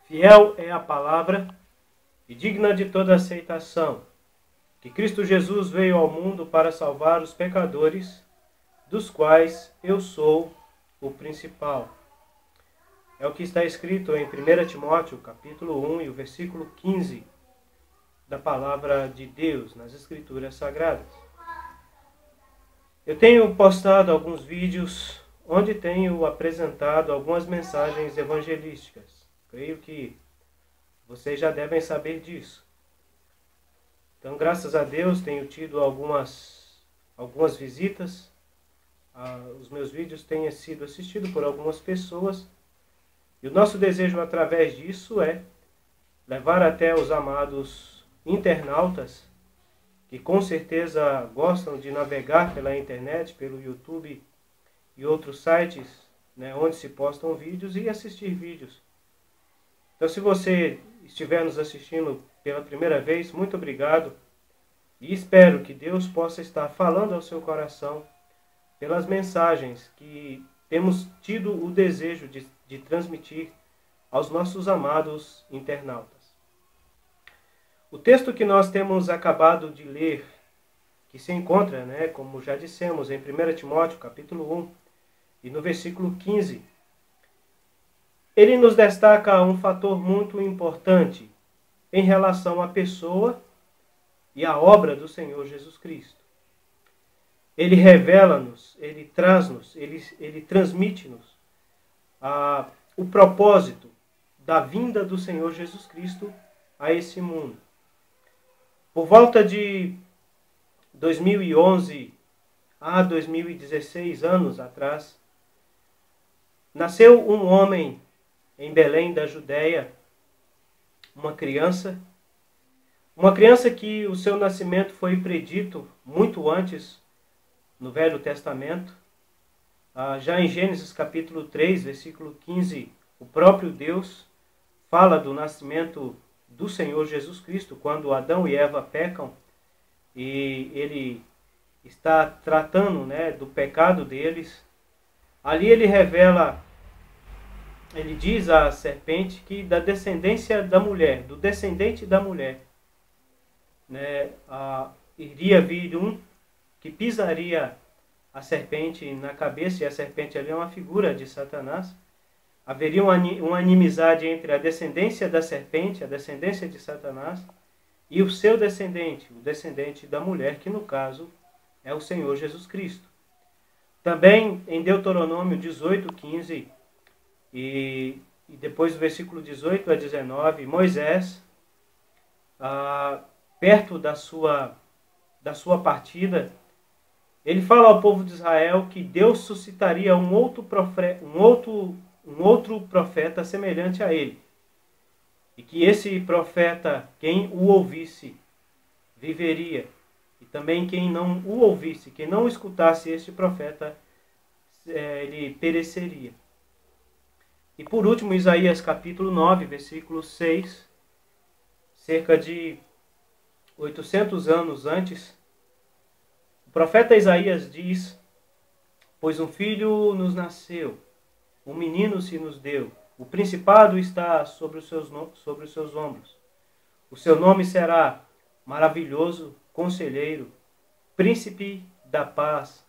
Fiel é a palavra e digna de toda aceitação, que Cristo Jesus veio ao mundo para salvar os pecadores, dos quais eu sou o principal. É o que está escrito em 1 Timóteo, capítulo 1 e o versículo 15 da palavra de Deus nas Escrituras Sagradas. Eu tenho postado alguns vídeos onde tenho apresentado algumas mensagens evangelísticas. Creio que vocês já devem saber disso. Então, graças a Deus, tenho tido algumas visitas. Os meus vídeos têm sido assistidos por algumas pessoas. E o nosso desejo através disso é levar até os amados internautas, que com certeza gostam de navegar pela internet, pelo YouTube e outros sites, onde se postam vídeos e assistir vídeos. Então, se você estiver nos assistindo pela primeira vez, muito obrigado. E espero que Deus possa estar falando ao seu coração pelas mensagens que temos tido o desejo de transmitir aos nossos amados internautas. O texto que nós temos acabado de ler, que se encontra, como já dissemos, em 1 Timóteo, capítulo 1, e no versículo 15, ele nos destaca um fator muito importante em relação à pessoa e à obra do Senhor Jesus Cristo. Ele revela-nos, ele traz-nos, ele transmite-nos o propósito da vinda do Senhor Jesus Cristo a esse mundo. Por volta de 2011 a 2016 anos atrás, nasceu um homem em Belém da Judéia, uma criança que o seu nascimento foi predito muito antes no Velho Testamento. Já em Gênesis capítulo 3, versículo 15, o próprio Deus fala do nascimento do Senhor Jesus Cristo, quando Adão e Eva pecam, e ele está tratando do pecado deles. Ali ele revela, ele diz à serpente que da descendência da mulher, do descendente da mulher, iria vir um que pisaria a serpente na cabeça, e a serpente ali é uma figura de Satanás. Haveria uma inimizade entre a descendência da serpente, a descendência de Satanás, e o seu descendente, o descendente da mulher, que no caso é o Senhor Jesus Cristo. Também em Deuteronômio 18, 15, e depois do versículo 18 a 19, Moisés, perto da sua partida, ele fala ao povo de Israel que Deus suscitaria um outro profeta semelhante a ele. E que esse profeta, quem o ouvisse, viveria. E também quem não o ouvisse, quem não escutasse este profeta, ele pereceria. E por último, Isaías capítulo 9, versículo 6, cerca de 800 anos antes, o profeta Isaías diz: pois um filho nos nasceu, um menino se nos deu, o principado está sobre os seus ombros. O seu nome será Maravilhoso, Conselheiro, Príncipe da Paz,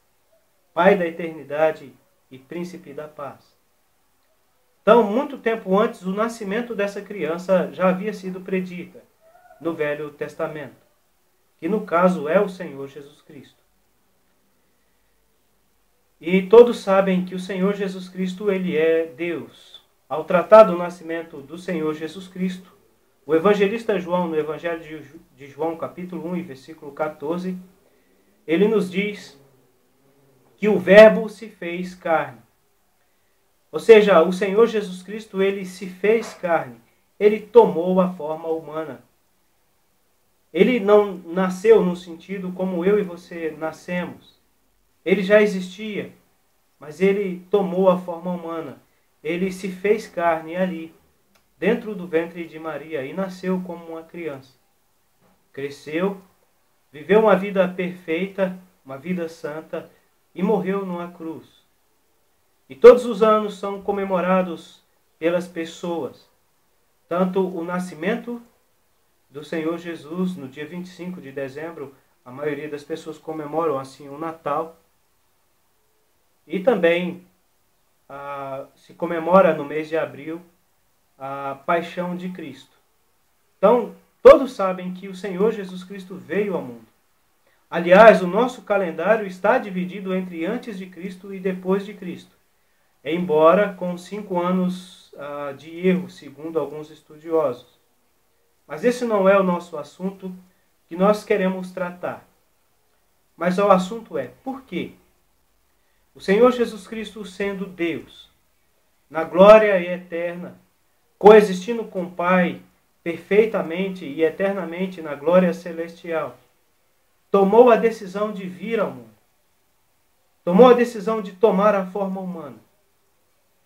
Pai da Eternidade e Príncipe da Paz. Então, muito tempo antes, o nascimento dessa criança já havia sido predita no Velho Testamento, que no caso é o Senhor Jesus Cristo. E todos sabem que o Senhor Jesus Cristo, ele é Deus. Ao tratar do nascimento do Senhor Jesus Cristo, o evangelista João, no Evangelho de João, capítulo 1, versículo 14, ele nos diz que o Verbo se fez carne. Ou seja, o Senhor Jesus Cristo, ele se fez carne. Ele tomou a forma humana. Ele não nasceu no sentido como eu e você nascemos. Ele já existia, mas ele tomou a forma humana. Ele se fez carne ali, dentro do ventre de Maria, e nasceu como uma criança. Cresceu, viveu uma vida perfeita, uma vida santa, e morreu numa cruz. E todos os anos são comemorados pelas pessoas. tanto o nascimento do Senhor Jesus no dia 25 de dezembro, a maioria das pessoas comemoram assim o Natal, e também se comemora no mês de abril a paixão de Cristo. Então, todos sabem que o Senhor Jesus Cristo veio ao mundo. Aliás, o nosso calendário está dividido entre antes de Cristo e depois de Cristo, embora com 5 anos de erro, segundo alguns estudiosos. Mas esse não é o nosso assunto que nós queremos tratar. Mas o assunto é, por quê? O Senhor Jesus Cristo, sendo Deus, na glória eterna, coexistindo com o Pai perfeitamente e eternamente na glória celestial, tomou a decisão de vir ao mundo. Tomou a decisão de tomar a forma humana.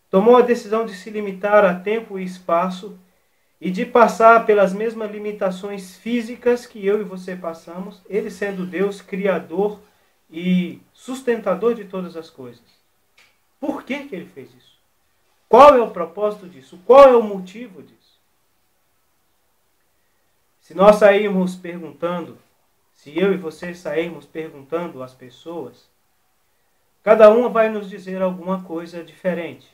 Tomou a decisão de se limitar a tempo e espaço e de passar pelas mesmas limitações físicas que eu e você passamos, ele sendo Deus, Criador e sustentador de todas as coisas. Por que ele fez isso? Qual é o propósito disso? Qual é o motivo disso? Se nós sairmos perguntando, se eu e você sairmos perguntando às pessoas, cada uma vai nos dizer alguma coisa diferente.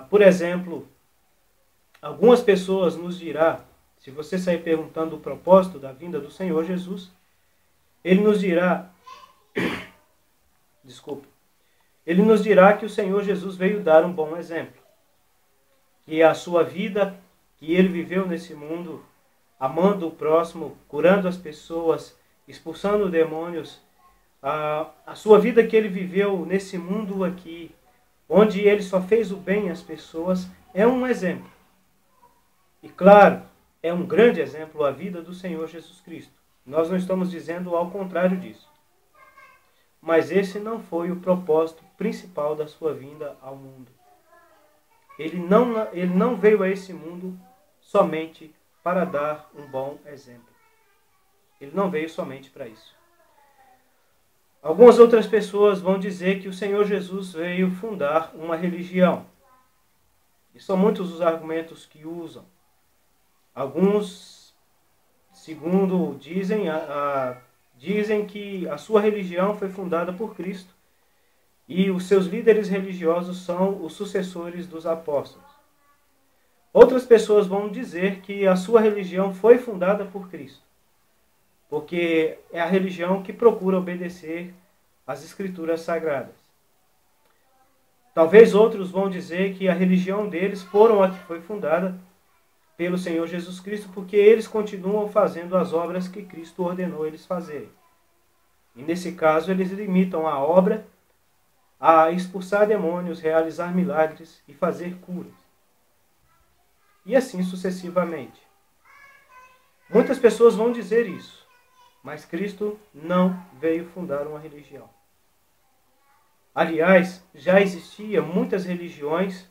Por exemplo, algumas pessoas nos dirão, se você sair perguntando o propósito da vinda do Senhor Jesus, ele nos dirá, ele nos dirá que o Senhor Jesus veio dar um bom exemplo. Que a sua vida, que ele viveu nesse mundo, amando o próximo, curando as pessoas, expulsando demônios, a sua vida que ele viveu nesse mundo aqui, onde ele só fez o bem às pessoas, é um exemplo. E claro, é um grande exemplo a vida do Senhor Jesus Cristo. Nós não estamos dizendo ao contrário disso. Mas esse não foi o propósito principal da sua vinda ao mundo. Ele não veio a esse mundo somente para dar um bom exemplo. Ele não veio somente para isso. Algumas outras pessoas vão dizer que o Senhor Jesus veio fundar uma religião. E são muitos os argumentos que usam. Alguns, segundo dizem, dizem que a sua religião foi fundada por Cristo e os seus líderes religiosos são os sucessores dos apóstolos. Outras pessoas vão dizer que a sua religião foi fundada por Cristo, porque é a religião que procura obedecer às Escrituras Sagradas. Talvez outros vão dizer que a religião deles foram a que foi fundada pelo Senhor Jesus Cristo, porque eles continuam fazendo as obras que Cristo ordenou eles fazerem. E nesse caso, eles limitam a obra a expulsar demônios, realizar milagres e fazer curas. E assim sucessivamente. Muitas pessoas vão dizer isso, mas Cristo não veio fundar uma religião. Aliás, já existia muitas religiões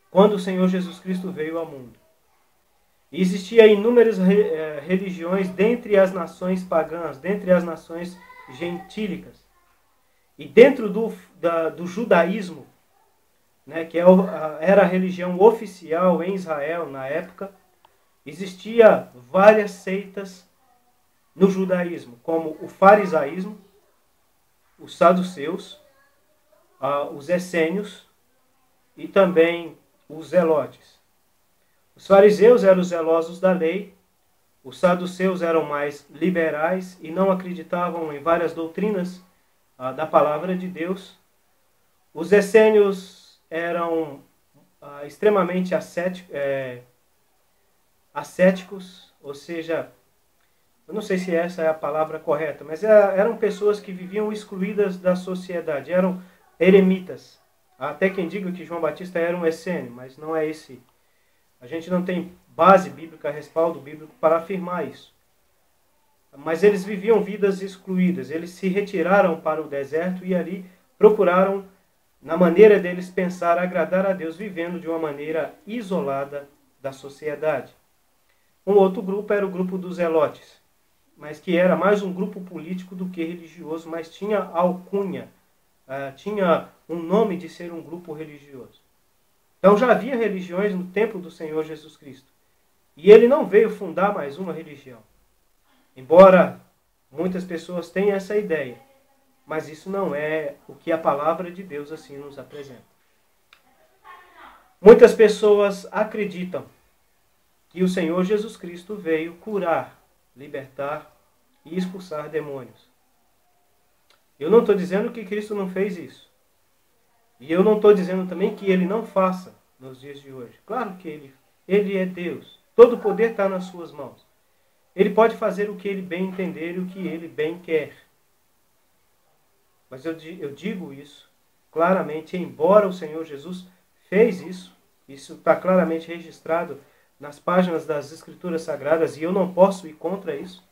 quando o Senhor Jesus Cristo veio ao mundo. E existiam inúmeras religiões dentre as nações pagãs, dentre as nações gentílicas. E dentro do judaísmo, né, que era a religião oficial em Israel na época, existia várias seitas no judaísmo, como o farisaísmo, os saduceus, os essênios e também os zelotes. Os fariseus eram os zelosos da lei, os saduceus eram mais liberais e não acreditavam em várias doutrinas da palavra de Deus. Os essênios eram extremamente ascéticos, ou seja, eu não sei se essa é a palavra correta, mas eram pessoas que viviam excluídas da sociedade, eram eremitas. Há até quem diga que João Batista era um essênio, mas não é esse. A gente não tem base bíblica, respaldo bíblico para afirmar isso. Mas eles viviam vidas excluídas, eles se retiraram para o deserto e ali procuraram, na maneira deles pensar, agradar a Deus, vivendo de uma maneira isolada da sociedade. Um outro grupo era o grupo dos zelotes, mas que era mais um grupo político do que religioso, mas tinha alcunha, tinha um nome de ser um grupo religioso. Então já havia religiões no tempo do Senhor Jesus Cristo. E ele não veio fundar mais uma religião. Embora muitas pessoas tenham essa ideia, mas isso não é o que a palavra de Deus assim nos apresenta. Muitas pessoas acreditam que o Senhor Jesus Cristo veio curar, libertar e expulsar demônios. Eu não estou dizendo que Cristo não fez isso. E eu não estou dizendo também que ele não faça nos dias de hoje. Claro que ele é Deus. Todo o poder está nas suas mãos. Ele pode fazer o que ele bem entender e o que ele bem quer. Mas eu digo isso claramente, embora o Senhor Jesus fez isso está claramente registrado nas páginas das Escrituras Sagradas e eu não posso ir contra isso.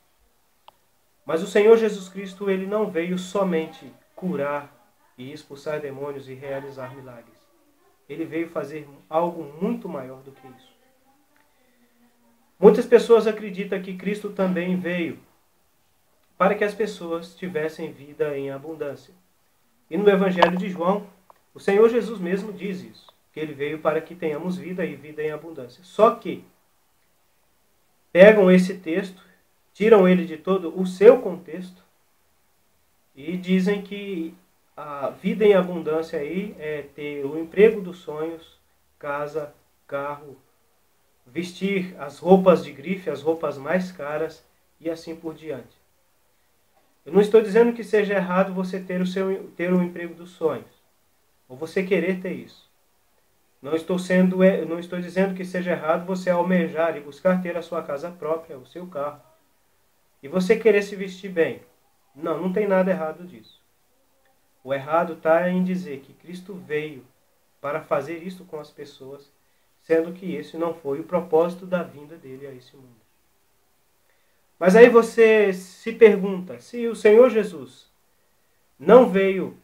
Mas o Senhor Jesus Cristo, ele não veio somente curar e expulsar demônios e realizar milagres. Ele veio fazer algo muito maior do que isso. Muitas pessoas acreditam que Cristo também veio para que as pessoas tivessem vida em abundância. E no Evangelho de João, o Senhor Jesus mesmo diz isso, que ele veio para que tenhamos vida e vida em abundância. Só que pegam esse texto, tiram ele de todo o seu contexto e dizem que a vida em abundância aí é ter o emprego dos sonhos, casa, carro, vestir as roupas de grife, as roupas mais caras e assim por diante. Eu não estou dizendo que seja errado você ter o emprego dos sonhos, ou você querer ter isso. Não estou dizendo que seja errado você almejar e buscar ter a sua casa própria, o seu carro, e você querer se vestir bem. Não tem nada errado disso. O errado está em dizer que Cristo veio para fazer isso com as pessoas, sendo que esse não foi o propósito da vinda dele a esse mundo. Mas aí você se pergunta, se o Senhor Jesus não veio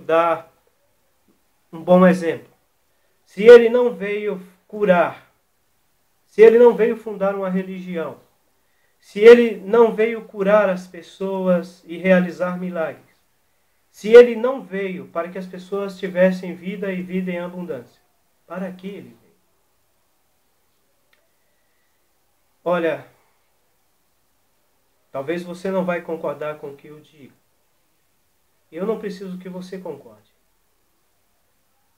dar um bom exemplo, se ele não veio curar, se ele não veio fundar uma religião, se ele não veio curar as pessoas e realizar milagres, se ele não veio para que as pessoas tivessem vida e vida em abundância, para que ele veio? Olha, talvez você não vai concordar com o que eu digo. Eu não preciso que você concorde.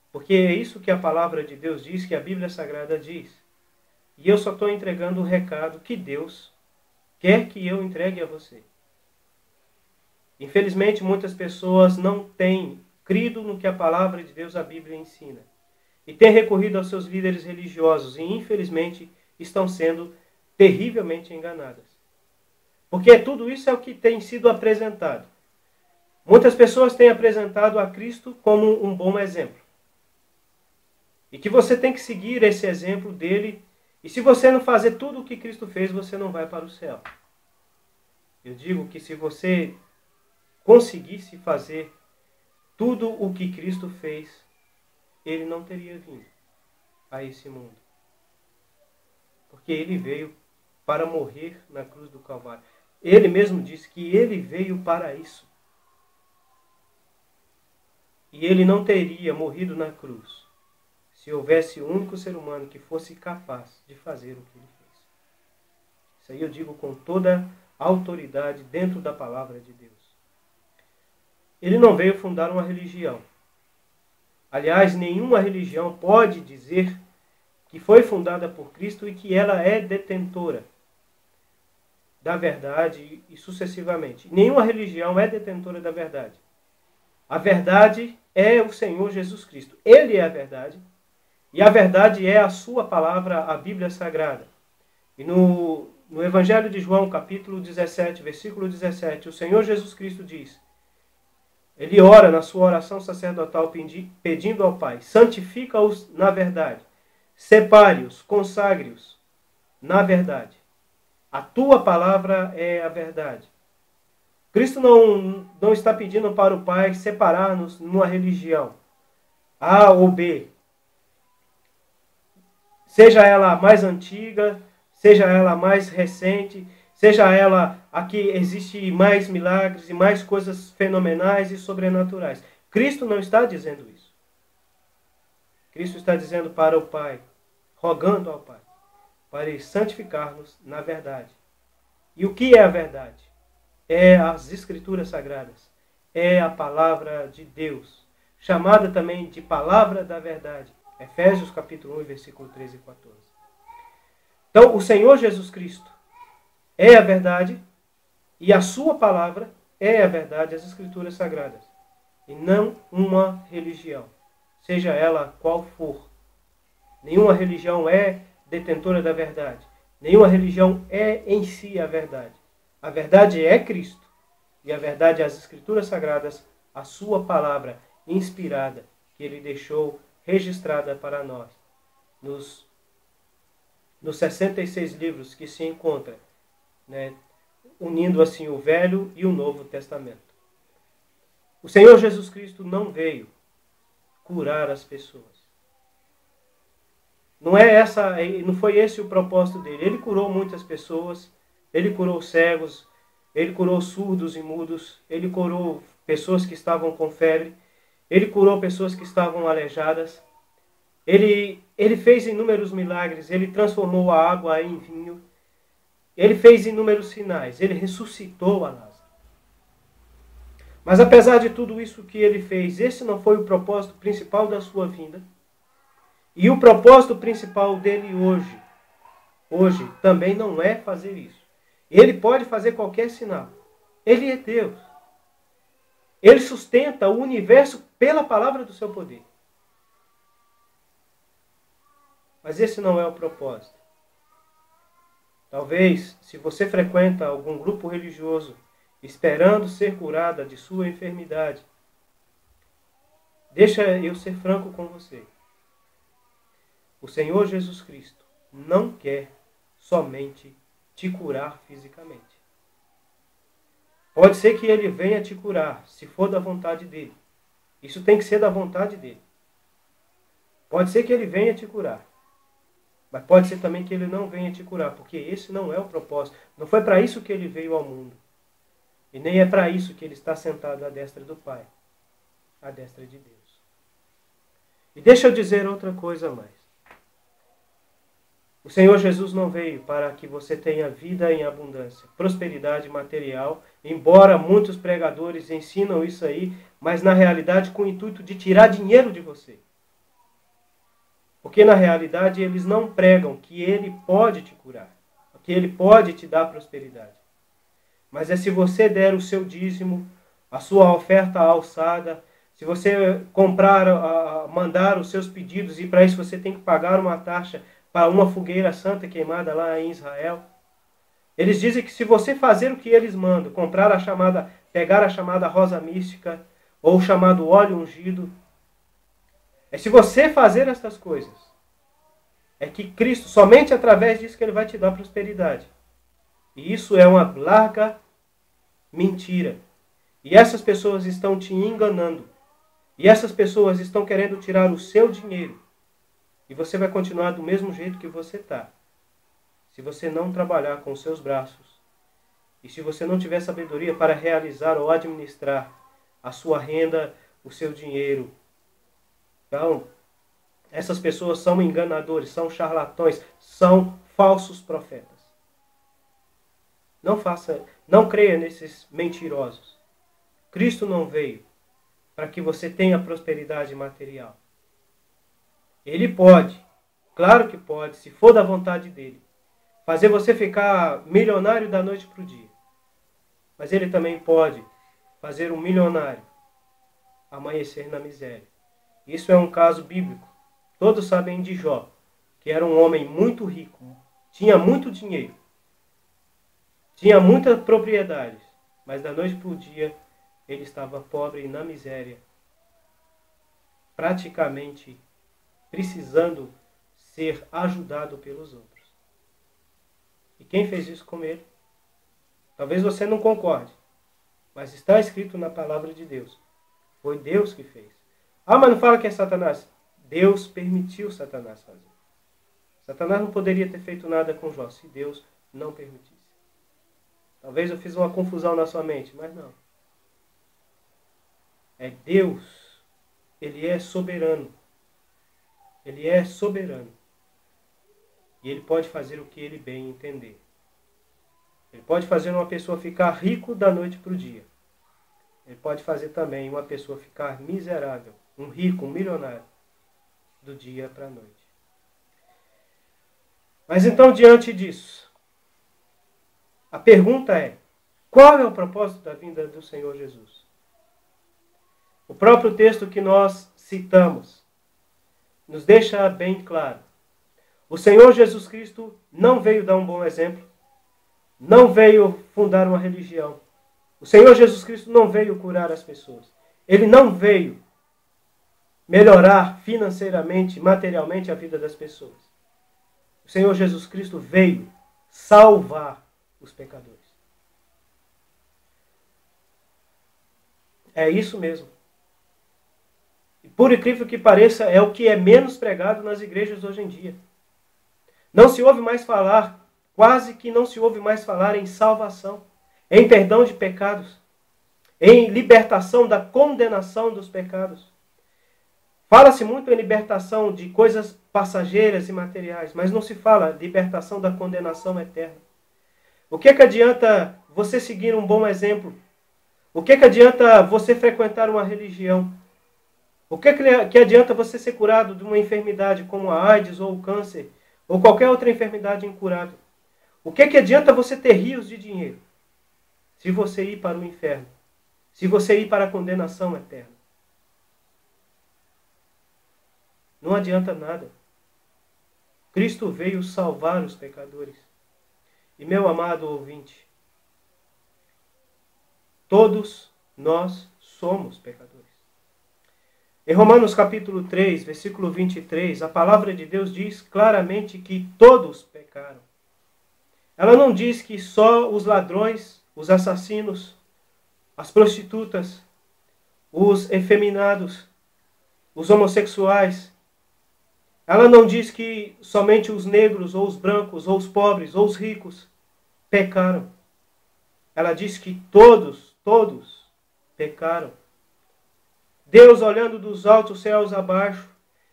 Porque é isso que a palavra de Deus diz, que a Bíblia Sagrada diz. E eu só estou entregando o recado que Deus quer que eu entregue a você. Infelizmente, muitas pessoas não têm crido no que a palavra de Deus, a Bíblia, ensina. E têm recorrido aos seus líderes religiosos e, infelizmente, estão sendo terrivelmente enganadas. Porque tudo isso é o que tem sido apresentado. Muitas pessoas têm apresentado a Cristo como um bom exemplo. E que você tem que seguir esse exemplo dele. E se você não fazer tudo o que Cristo fez, você não vai para o céu. Eu digo que se você conseguisse fazer tudo o que Cristo fez, ele não teria vindo a esse mundo. Porque ele veio para morrer na cruz do Calvário. Ele mesmo disse que ele veio para isso. E ele não teria morrido na cruz se houvesse um único ser humano que fosse capaz de fazer o que ele fez. Isso aí eu digo com toda a autoridade dentro da palavra de Deus. Ele não veio fundar uma religião. Aliás, nenhuma religião pode dizer que foi fundada por Cristo e que ela é detentora da verdade e sucessivamente. Nenhuma religião é detentora da verdade. A verdade é o Senhor Jesus Cristo. Ele é a verdade. E a verdade é a sua palavra, a Bíblia Sagrada. E no Evangelho de João, capítulo 17, versículo 17, o Senhor Jesus Cristo diz, ele ora na sua oração sacerdotal pedindo ao Pai, santifica-os na verdade, separe-os, consagre-os na verdade. A tua palavra é a verdade. Cristo não está pedindo para o Pai separar-nos numa religião, A ou B. Seja ela mais antiga, seja ela mais recente, seja ela a que existe mais milagres e mais coisas fenomenais e sobrenaturais. Cristo não está dizendo isso. Cristo está dizendo para o Pai, rogando ao Pai, para Ele santificar-nos na verdade. E o que é a verdade? É as Escrituras Sagradas. É a palavra de Deus, chamada também de palavra da verdade. Efésios capítulo 1, versículo 13 e 14. Então, o Senhor Jesus Cristo é a verdade e a sua palavra é a verdade, as Escrituras Sagradas. E não uma religião, seja ela qual for. Nenhuma religião é detentora da verdade. Nenhuma religião é em si a verdade. A verdade é Cristo. E a verdade é as Escrituras Sagradas, a sua palavra inspirada, que Ele deixou registrada para nós, nos 66 livros que se encontram, né, unindo assim o Velho e o Novo Testamento. O Senhor Jesus Cristo não veio curar as pessoas. Não foi esse o propósito dele. Ele curou muitas pessoas, ele curou cegos, ele curou surdos e mudos, ele curou pessoas que estavam com febre, ele curou pessoas que estavam aleijadas, ele fez inúmeros milagres, ele transformou a água em vinho, ele fez inúmeros sinais, ele ressuscitou a Lázaro. Mas apesar de tudo isso que ele fez, esse não foi o propósito principal da sua vinda. E o propósito principal dele hoje também não é fazer isso. Ele pode fazer qualquer sinal. Ele é Deus. Ele sustenta o universo pela palavra do seu poder. Mas esse não é o propósito. Talvez, se você frequenta algum grupo religioso esperando ser curada de sua enfermidade, deixa eu ser franco com você. O Senhor Jesus Cristo não quer somente te curar fisicamente. Pode ser que Ele venha te curar, se for da vontade dEle. Isso tem que ser da vontade dEle. Pode ser que Ele venha te curar. Mas pode ser também que Ele não venha te curar, porque esse não é o propósito. Não foi para isso que Ele veio ao mundo. E nem é para isso que Ele está sentado à destra do Pai, à destra de Deus. E deixa eu dizer outra coisa a mais. O Senhor Jesus não veio para que você tenha vida em abundância, prosperidade material, embora muitos pregadores ensinam isso aí, mas na realidade com o intuito de tirar dinheiro de você. Porque na realidade eles não pregam que Ele pode te curar, que Ele pode te dar prosperidade. Mas é se você der o seu dízimo, a sua oferta alçada, se você mandar os seus pedidos, e para isso você tem que pagar uma taxa para uma fogueira santa queimada lá em Israel. Eles dizem que se você fazer o que eles mandam, pegar a chamada rosa mística, ou o chamado óleo ungido, se você fazer estas coisas, é que Cristo, somente através disso que Ele vai te dar prosperidade. E isso é uma larga mentira. E essas pessoas estão te enganando. E essas pessoas estão querendo tirar o seu dinheiro. E você vai continuar do mesmo jeito que você está. Se você não trabalhar com os seus braços. E se você não tiver sabedoria para realizar ou administrar a sua renda, o seu dinheiro. Então, essas pessoas são enganadores, são charlatões, são falsos profetas. Não creia nesses mentirosos. Cristo não veio para que você tenha prosperidade material. Ele pode, claro que pode, se for da vontade dele, fazer você ficar milionário da noite para o dia. Mas ele também pode fazer um milionário amanhecer na miséria. Isso é um caso bíblico. Todos sabem de Jó, que era um homem muito rico, tinha muito dinheiro, tinha muitas propriedades, mas da noite para o dia ele estava pobre e na miséria, praticamente precisando ser ajudado pelos outros. E quem fez isso com ele? Talvez você não concorde, mas está escrito na palavra de Deus. Foi Deus que fez. Ah, mas não fala que é Satanás. Deus permitiu Satanás fazer. Satanás não poderia ter feito nada com Jó se Deus não permitisse. Talvez eu fiz uma confusão na sua mente, mas não. É Deus Ele é soberano. Ele é soberano. E ele pode fazer o que ele bem entender. Ele pode fazer uma pessoa ficar rico da noite para o dia. Ele pode fazer também uma pessoa ficar miserável, um rico, um milionário, do dia para a noite. Mas então, diante disso, a pergunta é: qual é o propósito da vinda do Senhor Jesus? O próprio texto que nós citamos nos deixa bem claro. O Senhor Jesus Cristo não veio dar um bom exemplo, não veio fundar uma religião. O Senhor Jesus Cristo não veio curar as pessoas. Ele não veio melhorar financeiramente, materialmente a vida das pessoas. O Senhor Jesus Cristo veio salvar os pecadores. É isso mesmo. E por incrível que pareça, é o que é menos pregado nas igrejas hoje em dia. Não se ouve mais falar, quase que não se ouve mais falar em salvação, em perdão de pecados, em libertação da condenação dos pecados. Fala-se muito em libertação de coisas passageiras e materiais, mas não se fala libertação da condenação eterna. O que adianta você seguir um bom exemplo? O que adianta você frequentar uma religião? O que adianta você ser curado de uma enfermidade como a AIDS ou o câncer, ou qualquer outra enfermidade incurável? O que adianta você ter rios de dinheiro se você ir para o inferno, se você ir para a condenação eterna? Não adianta nada. Cristo veio salvar os pecadores. E meu amado ouvinte, todos nós somos pecadores. Em Romanos capítulo 3, versículo 23, a palavra de Deus diz claramente que todos pecaram. Ela não diz que só os ladrões, os assassinos, as prostitutas, os efeminados, os homossexuais. Ela não diz que somente os negros, ou os brancos, ou os pobres, ou os ricos pecaram. Ela diz que todos pecaram. Deus, olhando dos altos céus abaixo,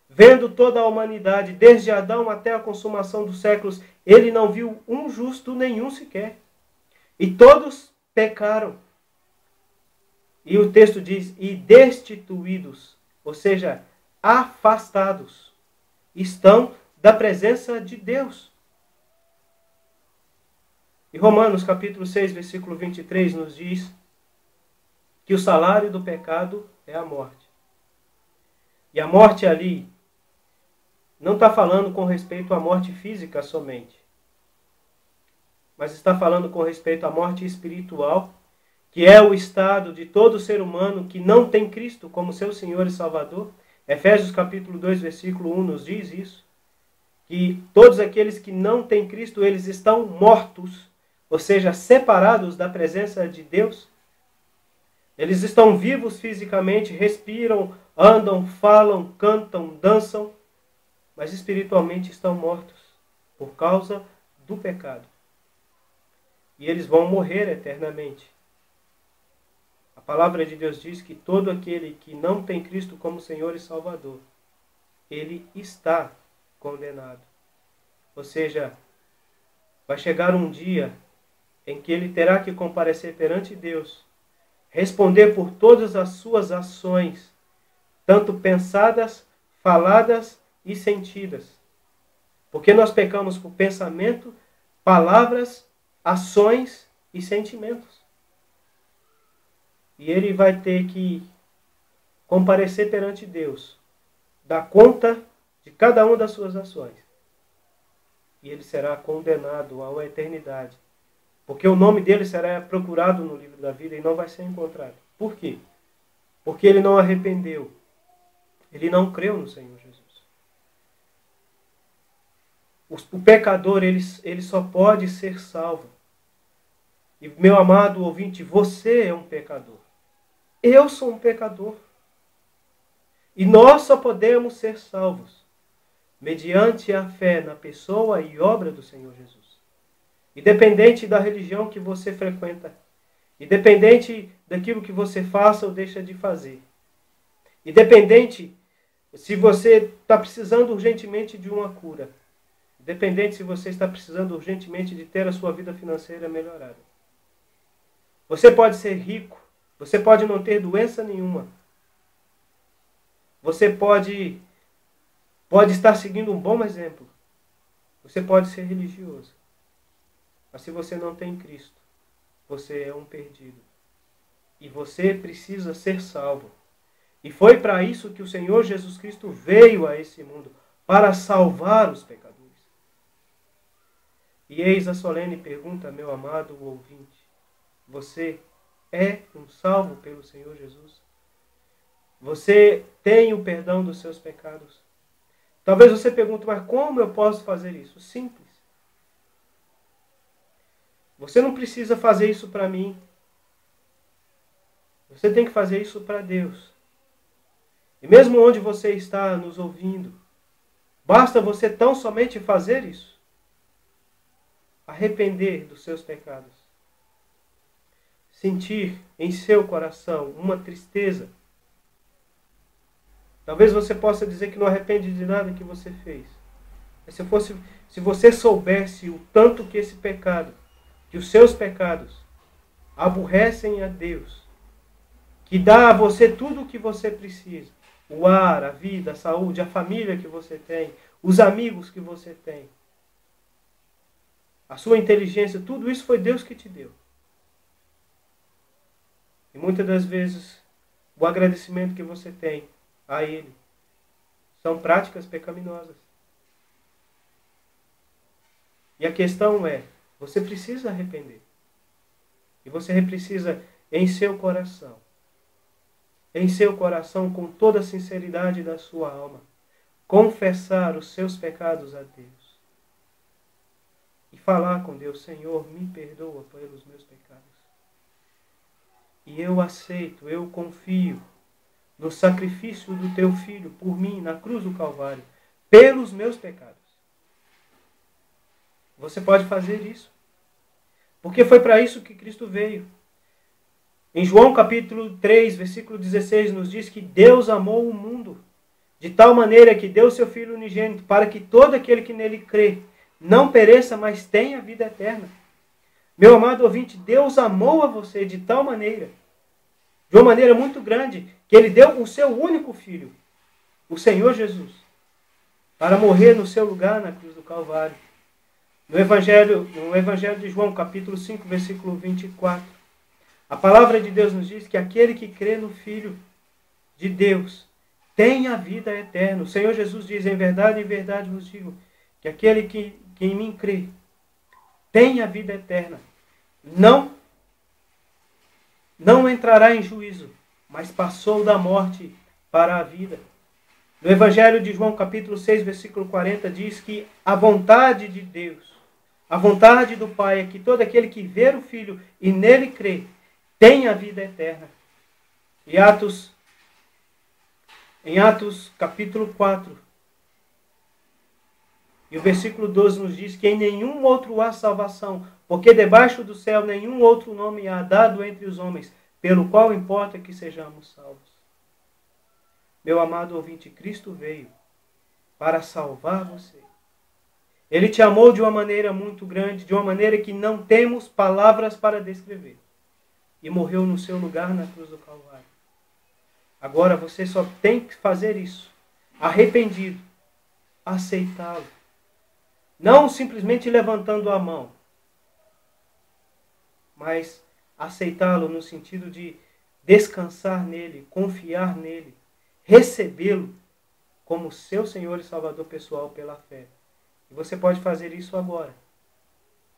vendo toda a humanidade, desde Adão até a consumação dos séculos, ele não viu um justo nenhum sequer. E todos pecaram. E o texto diz, e destituídos, ou seja, afastados, estão da presença de Deus. E Romanos capítulo 6, versículo 23 nos diz que o salário do pecado é a morte. E a morte ali não está falando com respeito à morte física somente, mas está falando com respeito à morte espiritual, que é o estado de todo ser humano que não tem Cristo como seu Senhor e Salvador. Efésios capítulo 2, versículo 1 nos diz isso, que todos aqueles que não têm Cristo, eles estão mortos, ou seja, separados da presença de Deus. Eles estão vivos fisicamente, respiram, andam, falam, cantam, dançam, mas espiritualmente estão mortos por causa do pecado. E eles vão morrer eternamente. A palavra de Deus diz que todo aquele que não tem Cristo como Senhor e Salvador, ele está condenado. Ou seja, vai chegar um dia em que ele terá que comparecer perante Deus, responder por todas as suas ações, tanto pensadas, faladas e sentidas. Porque nós pecamos por pensamento, palavras, ações e sentimentos. E ele vai ter que comparecer perante Deus, dar conta de cada uma das suas ações. E ele será condenado à eternidade. Porque o nome dele será procurado no livro da vida e não vai ser encontrado. Por quê? Porque ele não arrependeu. Ele não creu no Senhor Jesus. O pecador, ele só pode ser salvo. E, meu amado ouvinte, você é um pecador. Eu sou um pecador. E nós só podemos ser salvos mediante a fé na pessoa e obra do Senhor Jesus. Independente da religião que você frequenta, independente daquilo que você faça ou deixa de fazer, Independente se você está precisando urgentemente de uma cura. Independente se você está precisando urgentemente de ter a sua vida financeira melhorada. Você pode ser rico. Você pode não ter doença nenhuma. Você pode estar seguindo um bom exemplo. Você pode ser religioso. Mas se você não tem Cristo, você é um perdido. E você precisa ser salvo. E foi para isso que o Senhor Jesus Cristo veio a esse mundo, para salvar os pecadores. E eis a solene pergunta, meu amado ouvinte: você é um salvo pelo Senhor Jesus? Você tem o perdão dos seus pecados? Talvez você pergunte, mas como eu posso fazer isso? Simples. Você não precisa fazer isso para mim. Você tem que fazer isso para Deus. E mesmo onde você está nos ouvindo, basta você tão somente fazer isso. Arrepender dos seus pecados. Sentir em seu coração uma tristeza. Talvez você possa dizer que não arrepende de nada que você fez. Mas se você soubesse o tanto que esse pecado, que os seus pecados, aborrecem a Deus, que dá a você tudo o que você precisa, o ar, a vida, a saúde, a família que você tem, os amigos que você tem, a sua inteligência, tudo isso foi Deus que te deu. E muitas das vezes, o agradecimento que você tem a Ele são práticas pecaminosas. E a questão é, você precisa arrepender. E você precisa, em seu coração, com toda a sinceridade da sua alma, confessar os seus pecados a Deus. E falar com Deus: Senhor, me perdoa pelos meus pecados. E eu aceito, eu confio no sacrifício do teu Filho por mim na cruz do Calvário, pelos meus pecados. Você pode fazer isso. Porque foi para isso que Cristo veio. Em João capítulo 3, versículo 16, nos diz que Deus amou o mundo de tal maneira que deu seu Filho unigênito, para que todo aquele que nele crê não pereça, mas tenha vida eterna. Meu amado ouvinte, Deus amou a você de tal maneira, de uma maneira muito grande, que Ele deu o seu único Filho, o Senhor Jesus, para morrer no seu lugar na cruz do Calvário. No Evangelho de João, capítulo 5, versículo 24, a palavra de Deus nos diz que aquele que crê no Filho de Deus tem a vida eterna. O Senhor Jesus diz: em verdade vos digo, que aquele que em mim crê tem a vida eterna. Não entrará em juízo, mas passou da morte para a vida. No Evangelho de João, capítulo 6, versículo 40, diz que a vontade de Deus, a vontade do Pai é que todo aquele que ver o Filho e nele crê, tem a vida eterna. Em Atos capítulo 4, e o versículo 12 nos diz que em nenhum outro há salvação, porque debaixo do céu nenhum outro nome há dado entre os homens, pelo qual importa que sejamos salvos. Meu amado ouvinte, Cristo veio para salvar você. Ele te amou de uma maneira muito grande, de uma maneira que não temos palavras para descrever. E morreu no seu lugar na cruz do Calvário. Agora você só tem que fazer isso, arrependido, aceitá-lo. Não simplesmente levantando a mão, mas aceitá-lo no sentido de descansar nele, confiar nele, recebê-lo como seu Senhor e Salvador pessoal pela fé. E você pode fazer isso agora,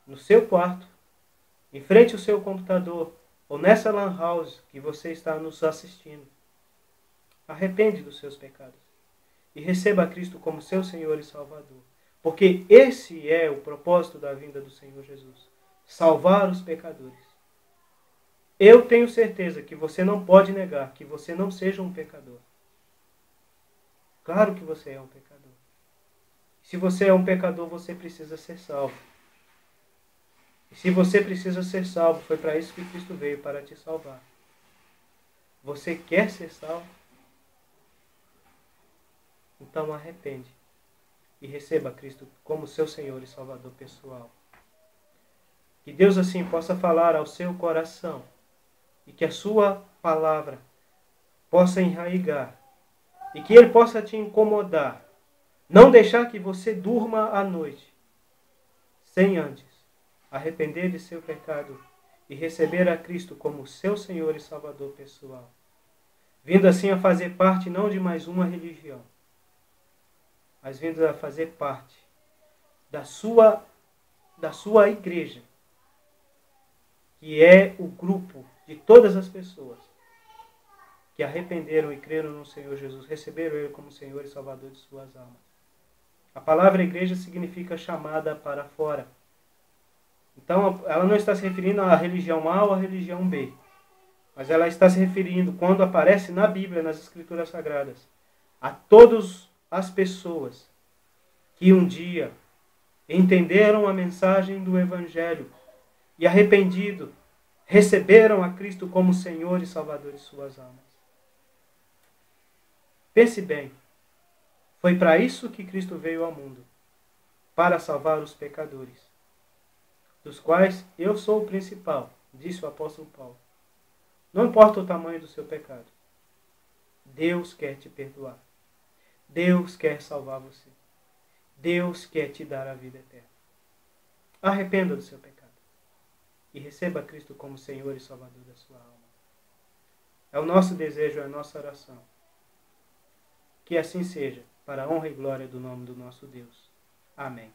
no seu quarto, em frente ao seu computador, ou nessa lan house que você está nos assistindo. Arrepende dos seus pecados e receba a Cristo como seu Senhor e Salvador. Porque esse é o propósito da vinda do Senhor Jesus. Salvar os pecadores. Eu tenho certeza que você não pode negar que você não seja um pecador. Claro que você é um pecador. Se você é um pecador, você precisa ser salvo. E se você precisa ser salvo, foi para isso que Cristo veio, para te salvar. Você quer ser salvo? então arrepende e receba Cristo como seu Senhor e Salvador pessoal. Que Deus assim possa falar ao seu coração e que a sua palavra possa enraigar e que Ele possa te incomodar. Não deixar que você durma à noite sem antes arrepender de seu pecado e receber a Cristo como seu Senhor e Salvador pessoal. Vindo assim a fazer parte não de mais uma religião, mas vindo a fazer parte da sua igreja, que é o grupo de todas as pessoas que arrependeram e creram no Senhor Jesus, receberam Ele como Senhor e Salvador de suas almas. A palavra igreja significa chamada para fora. Então, ela não está se referindo à religião A ou à religião B, mas ela está se referindo, quando aparece na Bíblia, nas Escrituras Sagradas, a todas as pessoas que um dia entenderam a mensagem do Evangelho e, arrependido, receberam a Cristo como Senhor e Salvador de suas almas. Pense bem, foi para isso que Cristo veio ao mundo, para salvar os pecadores, dos quais eu sou o principal, disse o apóstolo Paulo. Não importa o tamanho do seu pecado, Deus quer te perdoar. Deus quer salvar você. Deus quer te dar a vida eterna. Arrependa do seu pecado e receba Cristo como Senhor e Salvador da sua alma. É o nosso desejo, é a nossa oração. Que assim seja, para a honra e glória do nome do nosso Deus. Amém.